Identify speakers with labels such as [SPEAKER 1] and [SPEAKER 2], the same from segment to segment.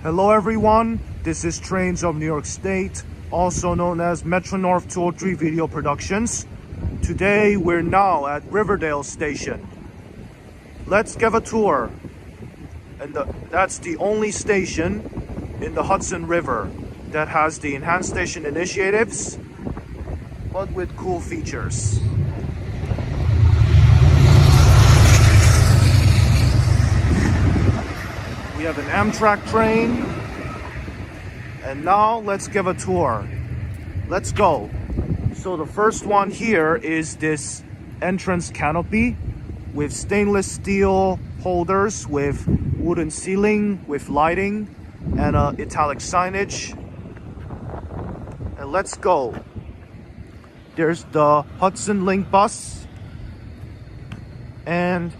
[SPEAKER 1] Hello everyone, this is Trains of New York State, also known as Metro North 203 Video Productions. Today we're now at Riverdale Station. Let's give a tour. And that's the only station in the Hudson River that has the enhanced station initiatives, but with cool features. We have an Amtrak train, and now let's give a tour. Let's go. So the first one here is this entrance canopy with stainless steel holders with wooden ceiling with lighting and italic signage. And let's go. There's the Hudson Link bus, and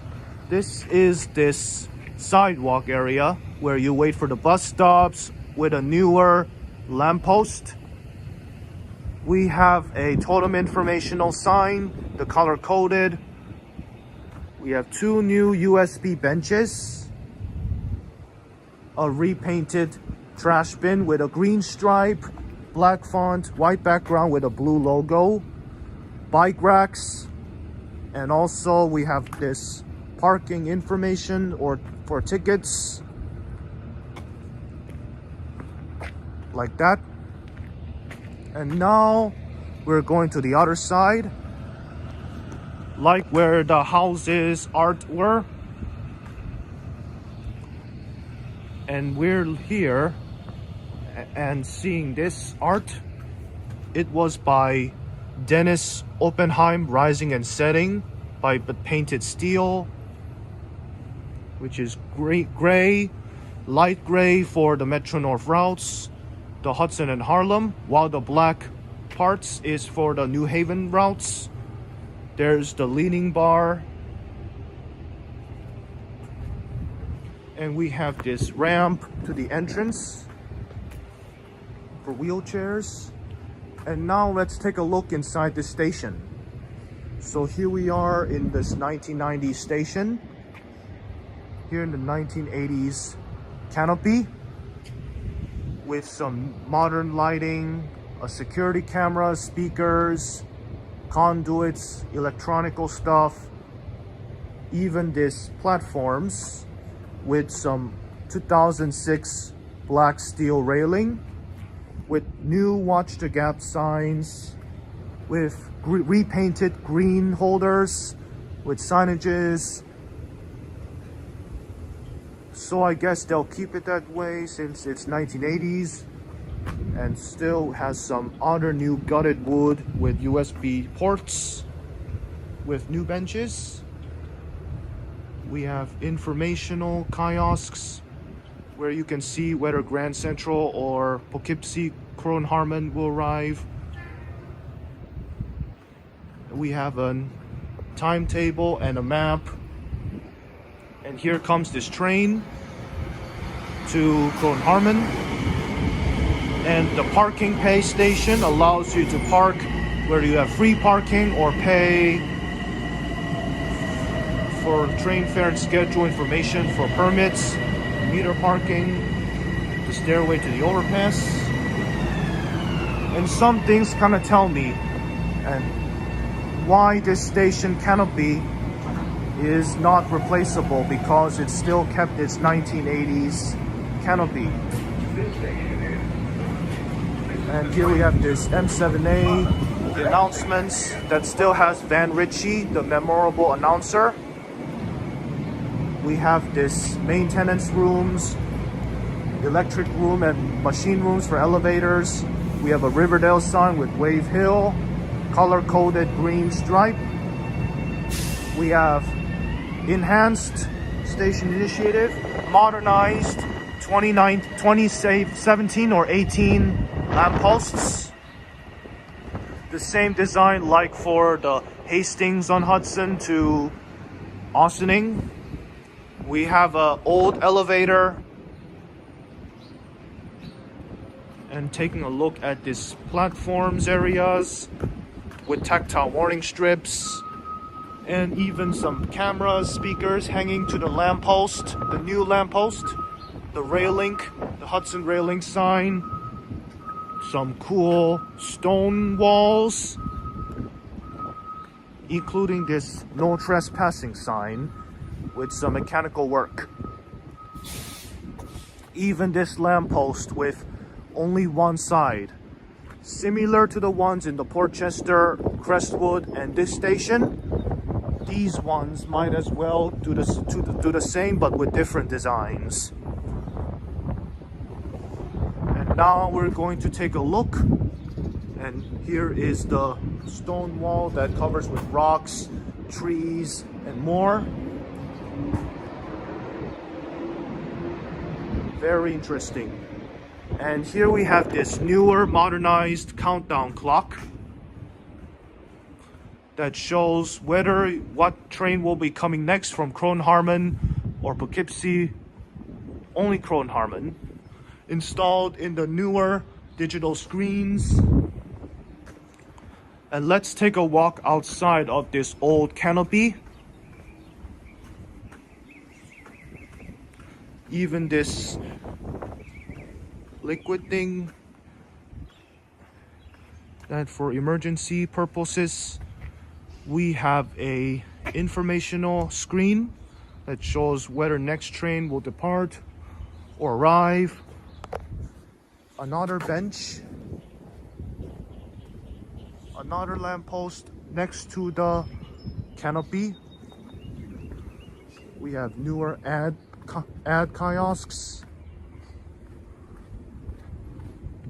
[SPEAKER 1] this is this sidewalk area where you wait for the bus stops with a newer lamppost. We have a totem informational sign, the color coded. We have two new USB benches, a repainted trash bin with a green stripe, black font, white background with a blue logo, bike racks, and also we have this parking information or for tickets, like that. And now we're going to the other side, like where the houses art were. And we're here and seeing this art. It was by Dennis Oppenheim, Rising and Setting by Painted Steel, which is gray, light gray for the Metro North routes, the Hudson and Harlem, while the black parts is for the New Haven routes. There's the leaning bar. And we have this ramp to the entrance for wheelchairs. And now let's take a look inside the station. So here we are in this 1990s station. Here in the 1980s canopy with some modern lighting, a security camera, speakers, conduits, electronical stuff, even these platforms with some 2006 black steel railing with new Watch the Gap signs, with repainted green holders with signages. So I guess they'll keep it that way since it's 1980s and still has some other new gutted wood with USB ports with new benches. We have informational kiosks where you can see whether Grand Central or Poughkeepsie, Croton, Harmon will arrive. We have a timetable and a map. And here comes this train to Croton, Harmon. And the parking pay station allows you to park where you have free parking or pay for train fare and schedule information for permits, meter parking, the stairway to the overpass. And some things kind of tell me and why this station canopy is not replaceable, because it still kept its 1980s canopy. And here we have this M7A, the announcements that still has Van Ritchie, the memorable announcer. We have this maintenance rooms, electric room and machine rooms for elevators. We have a Riverdale sign with Wave Hill, color-coded green stripe. We have enhanced station initiative, modernized 2017 or 18 lampposts. The same design like for the Hastings on Hudson to Austining. We have an old elevator. And taking a look at this platforms areas with tactile warning strips, and even some cameras, speakers hanging to the lamppost, the new lamppost. the railing, the Hudson railing sign, some cool stone walls, including this no trespassing sign with some mechanical work. Even this lamppost with only one side, similar to the ones in the Portchester, Crestwood, and this station. These ones might as well do the same, but with different designs. And now we're going to take a look. And here is the stone wall that covers with rocks, trees, and more. Very interesting. And here we have this newer modernized countdown clock that shows what train will be coming next from Croton Harmon or Poughkeepsie. Only Croton Harmon, installed in the newer digital screens. And let's take a walk outside of this old canopy. Even this liquid thing that for emergency purposes. We have a informational screen that shows whether next train will depart or arrive. Another bench, another lamppost next to the canopy. We have newer ad kiosks.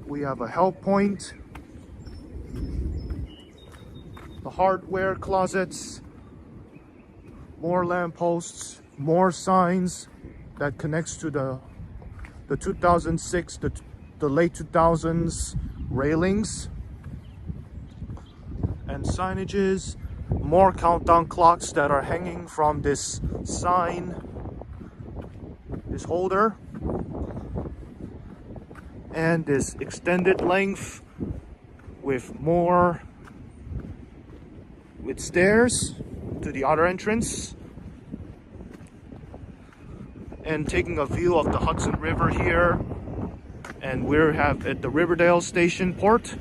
[SPEAKER 1] We have a help point. The hardware closets, more lampposts, more signs that connects to the 2006, the late 2000s railings and signages, more countdown clocks that are hanging from this sign, this holder, and this extended length with stairs to the other entrance, and taking a view of the Hudson River here. And we're at the Riverdale station port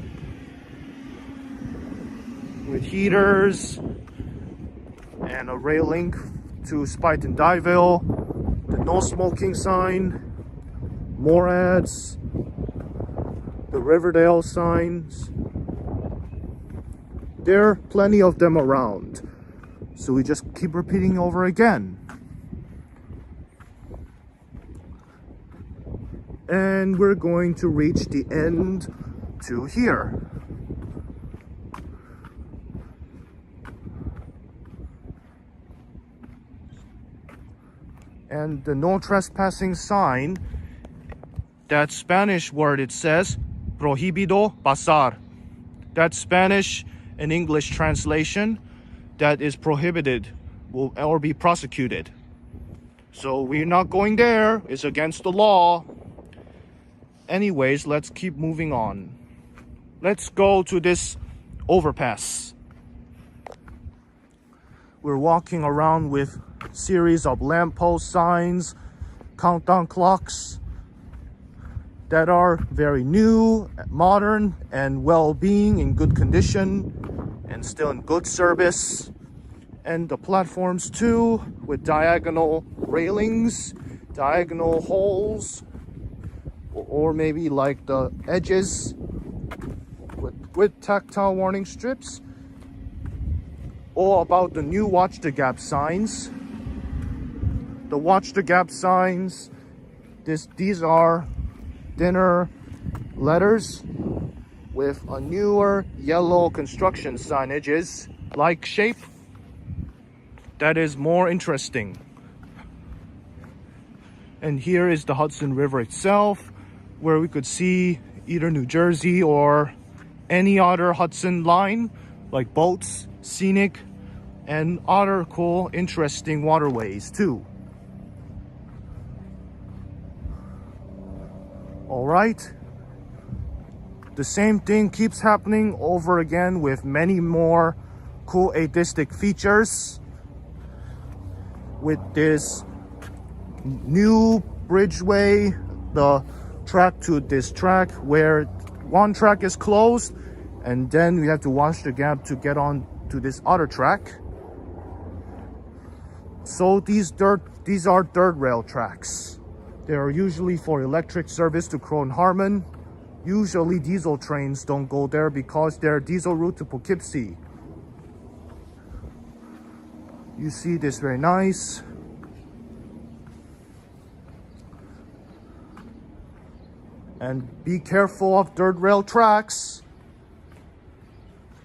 [SPEAKER 1] with heaters and a railing to Spite and Dieville, the no smoking sign, more ads, the Riverdale signs. There are plenty of them around, so we just keep repeating over again. And we're going to reach the end to here. And the no trespassing sign, that Spanish word, it says prohibido pasar. That's Spanish and English translation, that is prohibited or be prosecuted. So we're not going there. It's against the law. Anyways, let's keep moving on. Let's go to this overpass. We're walking around with series of lamppost signs, countdown clocks that are very new, modern, and well-being, in good condition and still in good service. And the platforms too, with diagonal railings, diagonal holes, or maybe like the edges with tactile warning strips. All about the new Watch the Gap signs. The Watch the Gap signs, these are thinner letters with a newer yellow construction signages like shape that is more interesting. And here is the Hudson River itself, where we could see either New Jersey or any other Hudson line, like boats, scenic, and other cool, interesting waterways too. All right. The same thing keeps happening over again with many more cool atheistic features. With this new bridgeway, the track to this track, where one track is closed, and then we have to wash the gap to get on to this other track. So these are third rail tracks. They are usually for electric service to Croton Harmon. Usually diesel trains don't go there because they're diesel route to Poughkeepsie. You see this very nice. And be careful of third rail tracks.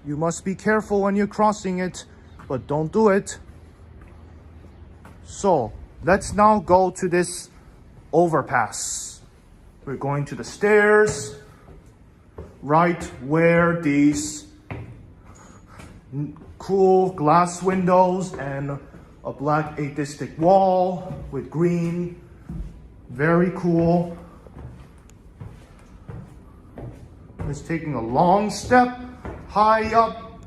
[SPEAKER 1] You must be careful when you're crossing it, but don't do it. So let's now go to this overpass. We're going to the stairs, right where these cool glass windows and a black atheistic wall with green. Very cool. It's taking a long step high up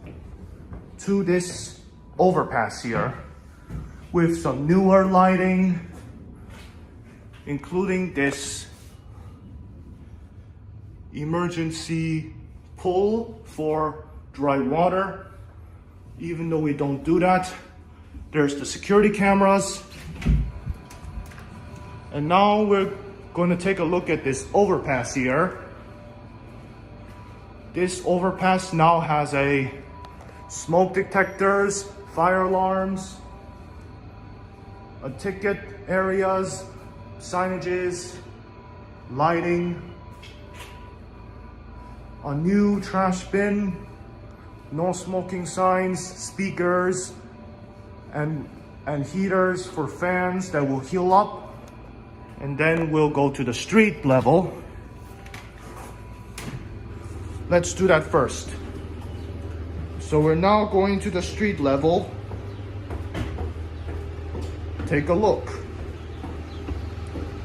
[SPEAKER 1] to this overpass here with some newer lighting, including this emergency pull for dry water. Even though we don't do that, there's the security cameras. And now we're going to take a look at this overpass here. This overpass now has a smoke detectors, fire alarms, a ticket areas, signages, lighting, a new trash bin, no smoking signs, speakers, and heaters for fans that will heal up. And then we'll go to the street level. Let's do that first. So we're now going to the street level. Take a look.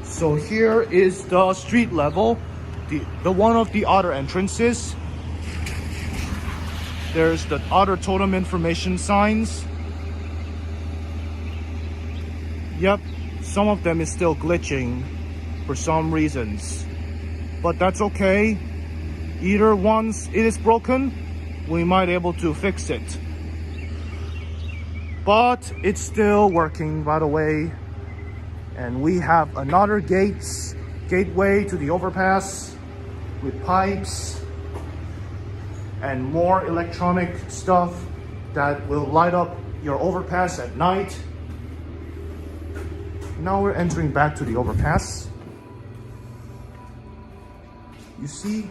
[SPEAKER 1] So here is the street level, the one of the other entrances. There's the other totem information signs. Yep, some of them is still glitching for some reasons, but that's okay. Either once it is broken, we might be able to fix it. But it's still working, by the way. And we have another gateway to the overpass with pipes and more electronic stuff that will light up your overpass at night. Now we're entering back to the overpass. You see,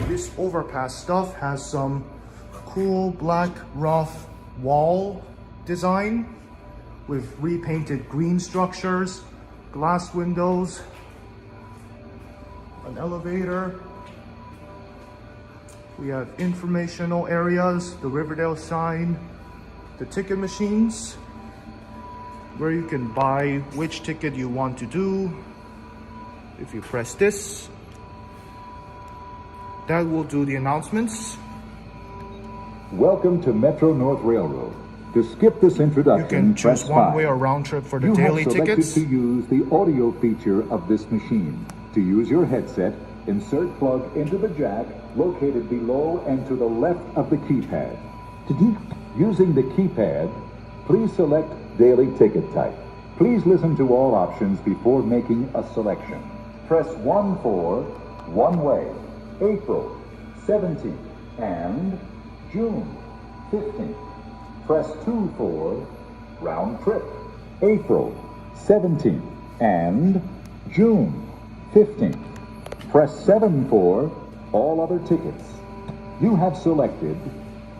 [SPEAKER 1] this overpass stuff has some cool black rough wall design with repainted green structures, glass windows, an elevator. We have informational areas, the Riverdale sign, the ticket machines, where you can buy which ticket you want to do. If you press this, that will do the announcements.
[SPEAKER 2] Welcome to Metro North Railroad. To skip this introduction,
[SPEAKER 1] you can choose
[SPEAKER 2] press
[SPEAKER 1] one-way
[SPEAKER 2] 5.
[SPEAKER 1] or round trip for the
[SPEAKER 2] You
[SPEAKER 1] daily
[SPEAKER 2] have selected
[SPEAKER 1] tickets.
[SPEAKER 2] to use the audio feature of this machine. To use your headset, insert plug into the jack located below and to the left of the keypad. Using the keypad, please select daily ticket type. Please listen to all options before making a selection. Press 1 for one-way, April 17th and June 15th. Press 2 for round trip, April 17th and June 15th. Press 7 for all other tickets. You have selected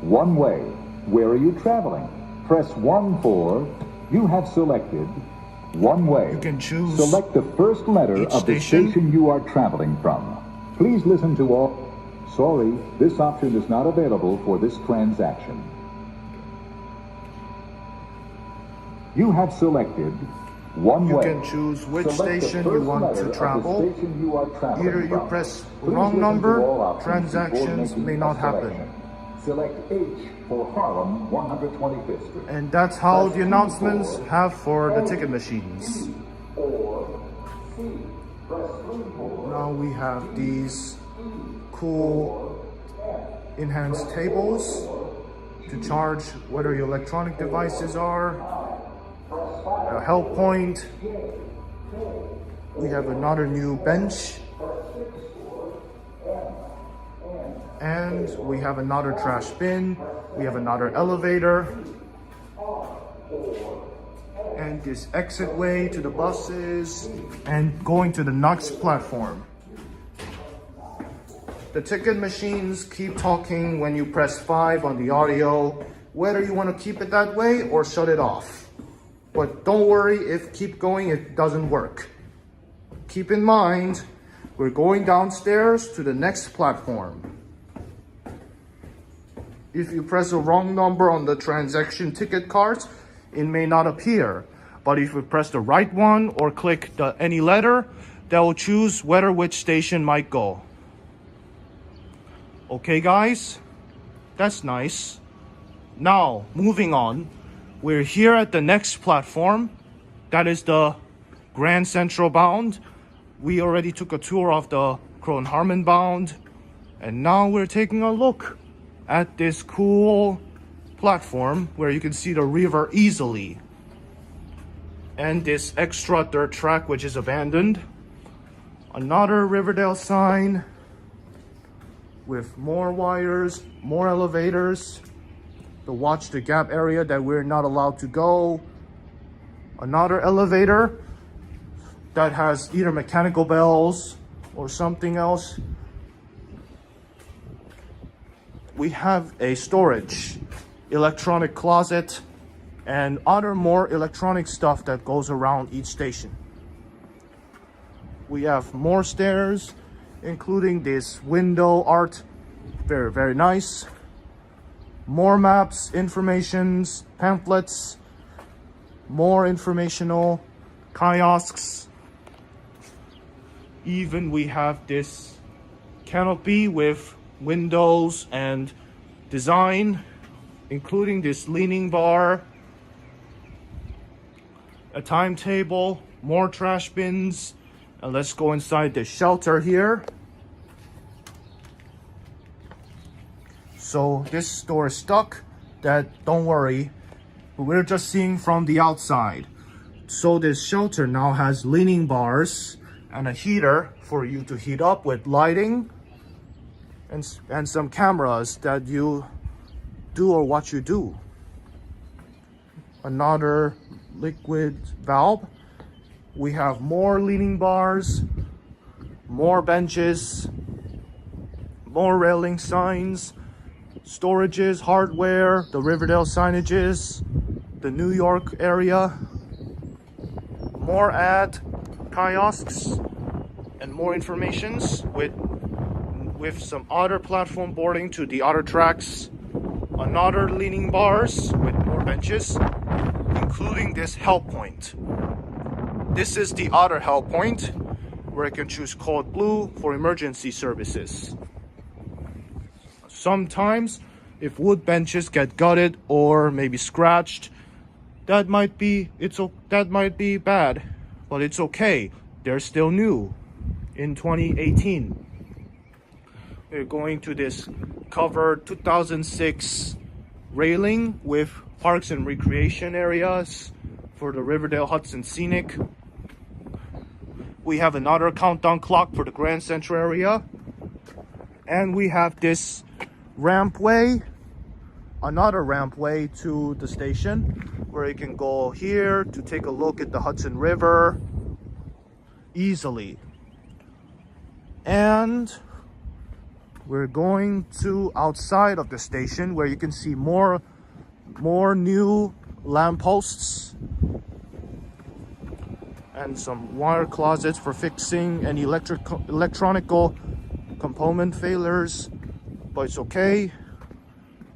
[SPEAKER 2] one way. Where are you traveling? Press 1 for you have selected one way.
[SPEAKER 1] You can choose
[SPEAKER 2] select the first letter of the station you are traveling from. Please listen to all. Sorry, this option is not available for this transaction. You have selected one way.
[SPEAKER 1] You can choose which
[SPEAKER 2] Select
[SPEAKER 1] station you want to travel. Either you press wrong number, transactions may not happen.
[SPEAKER 2] Select H for Harlem, 125th Street.
[SPEAKER 1] And that's how the announcements have for the ticket machines.
[SPEAKER 2] Or
[SPEAKER 1] Now we have these cool enhanced tables to charge whether your electronic devices are. A help point. We have another new bench. And we have another trash bin. We have another elevator. And this exit way to the buses and going to the next platform. The ticket machines keep talking when you press 5 on the audio, whether you want to keep it that way or shut it off. But don't worry, if keep going, it doesn't work. Keep in mind, we're going downstairs to the next platform. If you press the wrong number on the transaction ticket cards, it may not appear. But if you press the right one or click any letter, that will choose which station might go. Okay guys, that's nice. Now, moving on, we're here at the next platform. That is the Grand Central Bound. We already took a tour of the Croton Harmon Bound. And now we're taking a look at this cool platform where you can see the river easily. And this extra dirt track which is abandoned. Another Riverdale sign with more wires, more elevators. The watch the gap area that we're not allowed to go. Another elevator that has either mechanical bells or something else. We have a storage, electronic closet, and other more electronic stuff that goes around each station. We have more stairs, including this window art, very, very nice. More maps, informations, pamphlets, more informational kiosks. Even we have this canopy with windows and design, including this leaning bar, a timetable, more trash bins, and let's go inside the shelter here. So this door is stuck, don't worry, we're just seeing from the outside. So this shelter now has leaning bars and a heater for you to heat up with lighting and some cameras that you do or what you do. Another liquid valve. We have more leaning bars, more benches, more railing signs, storages, hardware, the Riverdale signages, the New York area, more ad kiosks, and more informations with some other platform boarding to the other tracks, another leaning bars with more benches, including this help point. This is the other help point where you can choose code blue for emergency services. Sometimes if wood benches get gutted or maybe scratched, that might be bad, but it's okay. They're still new in 2018. We're going to this covered 2006 railing with parks and recreation areas for the Riverdale Hudson Scenic. We have another countdown clock for the Grand Central area. And we have this rampway, another rampway to the station where you can go here to take a look at the Hudson River easily. And we're going to outside of the station where you can see more new lampposts and some wire closets for fixing any electronical component failures, but it's okay.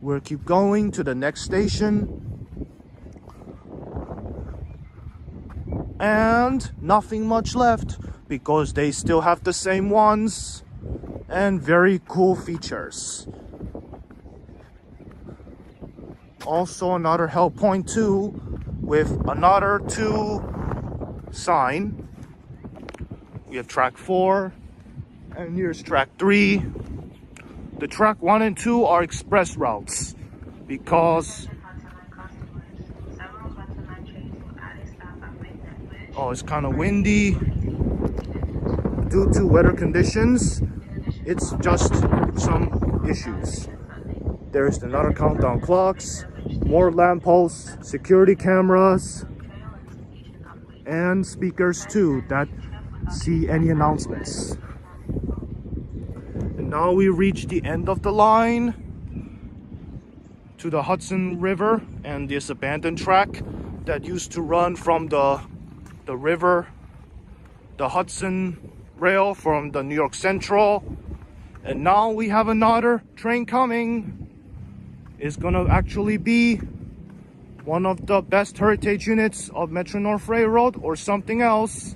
[SPEAKER 1] We'll keep going to the next station. And nothing much left because they still have the same ones and very cool features. Also another help point too with another 2 sign We have track 4, and here's track 3. The track 1 and 2 are express routes because it's kind of windy due to weather conditions. It's just some issues. There's another countdown clocks, more lampposts, security cameras, and speakers too that see any announcements. And now we reach the end of the line to the Hudson River and this abandoned track that used to run from the river, the Hudson rail from the New York Central. And now we have another train coming. It's gonna actually be one of the best heritage units of Metro-North Railroad or something else.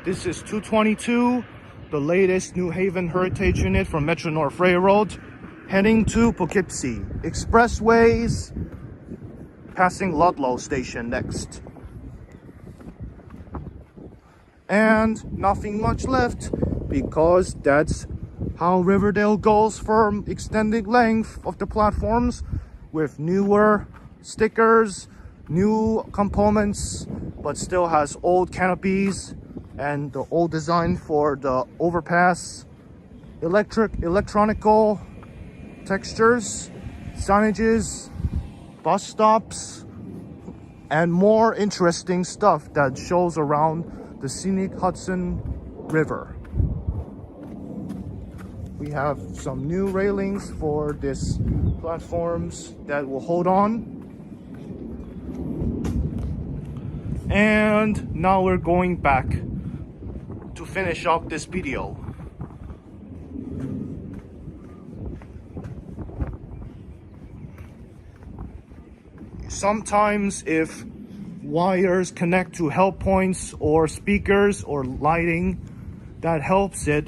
[SPEAKER 1] This is 222, the latest New Haven heritage unit from Metro-North Railroad, heading to Poughkeepsie. Expressways, passing Ludlow Station next. And nothing much left, because that's how Riverdale goes for extended length of the platforms, with newer stickers, new components, but still has old canopies and the old design for the overpass, electronical textures, signages, bus stops, and more interesting stuff that shows around the scenic Hudson River. We have some new railings for these platforms that will hold on. And now we're going back to finish up this video. Sometimes if wires connect to help points or speakers or lighting, that helps it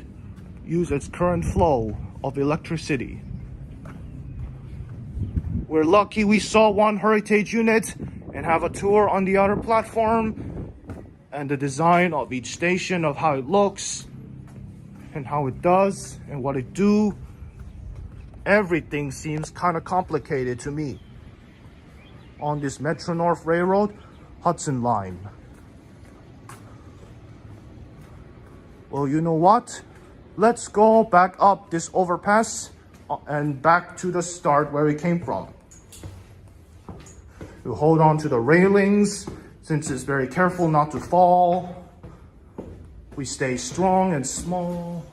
[SPEAKER 1] use its current flow of electricity. We're lucky we saw one heritage unit and have a tour on the other platform, and the design of each station, of how it looks and how it does and what it do. Everything seems kind of complicated to me on this Metro-North Railroad Hudson line. Well, you know what? Let's go back up this overpass and back to the start where we came from. We hold on to the railings since it's very careful not to fall. We stay strong and small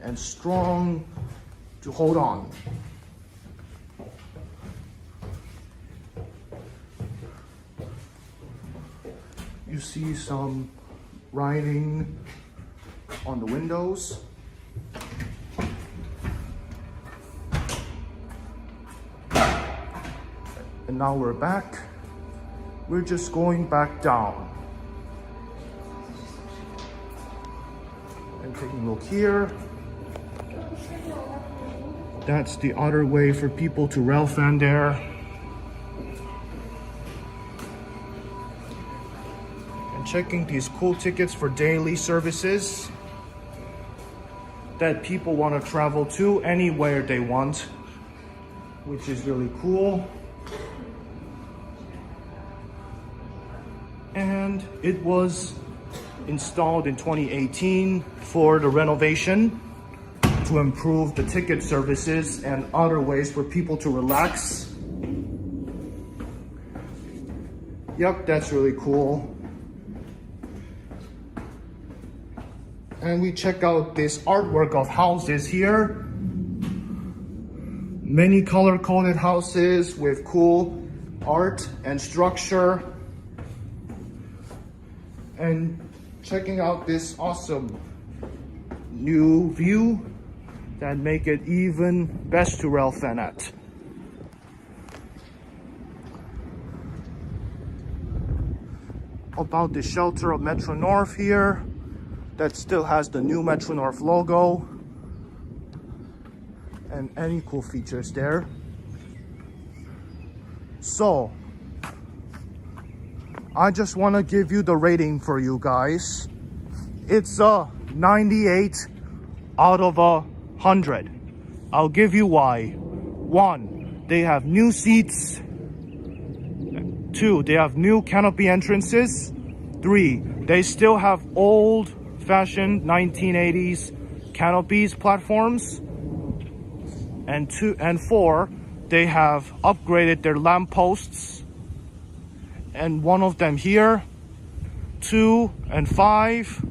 [SPEAKER 1] and strong to hold on. You see some writing on the windows. And now we're back. We're just going back down. And taking a look here. That's the other way for people to rail fan there. And checking these cool tickets for daily services that people want to travel to anywhere they want, which is really cool. And it was installed in 2018 for the renovation to improve the ticket services and other ways for people to relax. Yep, that's really cool. And we check out this artwork of houses here. Many color-coded houses with cool art and structure. And checking out this awesome new view that make it even best to rail fan at. about the shelter of Metro North here that still has the new Metro North logo and any cool features there. So I just want to give you the rating for you guys. It's a 98 out of 100. I'll give you why. 1, they have new seats. 2, they have new canopy entrances. 3, they still have old-fashioned 1980s canopies platforms. And 4, they have upgraded their lampposts. And one of them here. 2 and 5,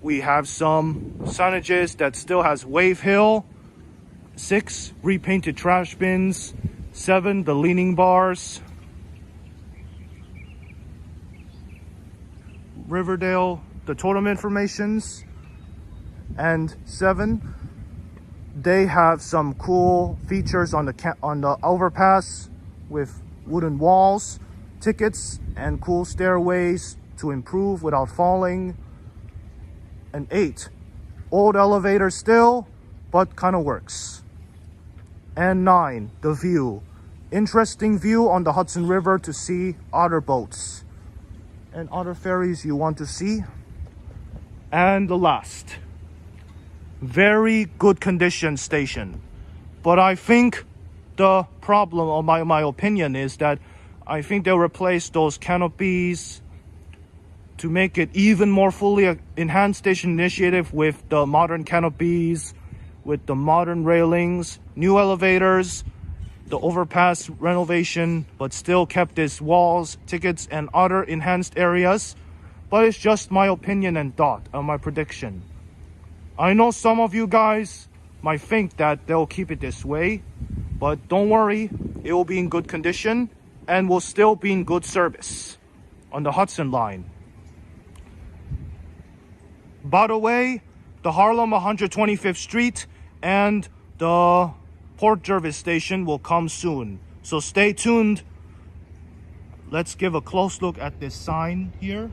[SPEAKER 1] we have some signages that still has Wave Hill. 6, repainted trash bins. 7, the leaning bars. Riverdale, the totem informations. And 7, they have some cool features on the overpass with wooden walls, tickets, and cool stairways to improve without falling. And 8, old elevator still, but kind of works. And 9, the view. Interesting view on the Hudson River to see other boats and other ferries you want to see. And the last, very good condition station. But I think the problem, or my opinion, is that I think they'll replace those canopies to make it even more fully enhanced station initiative with the modern canopies, with the modern railings, new elevators, the overpass renovation, but still kept its walls, tickets, and other enhanced areas. But it's just my opinion and thought, my prediction. I know some of you guys might think that they'll keep it this way, but don't worry, it will be in good condition and will still be in good service on the Hudson line. By the way, the Harlem 125th Street and the Port Jervis station will come soon, so stay tuned. Let's give a close look at this sign here.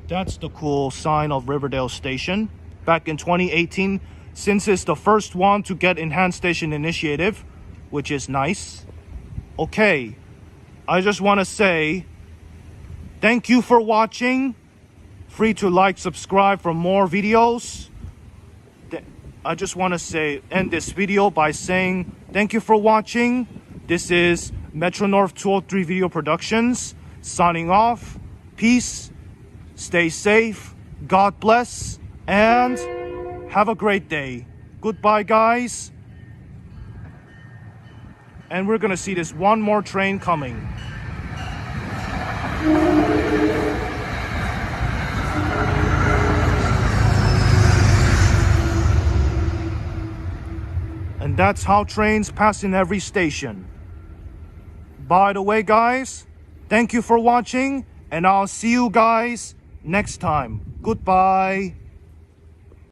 [SPEAKER 1] That's the cool sign of Riverdale Station back in 2018, since it's the first one to get enhanced station initiative, which is nice. Okay, I just want to say thank you for watching. Free to like, subscribe for more videos. I just want to end this video by saying thank you for watching. This is Metro North 203 Video Productions signing off. Peace, stay safe, God bless, and have a great day. Goodbye, guys. And we're gonna see this one more train coming. And that's how trains pass in every station. By the way, guys, thank you for watching, and I'll see you guys next time. Goodbye.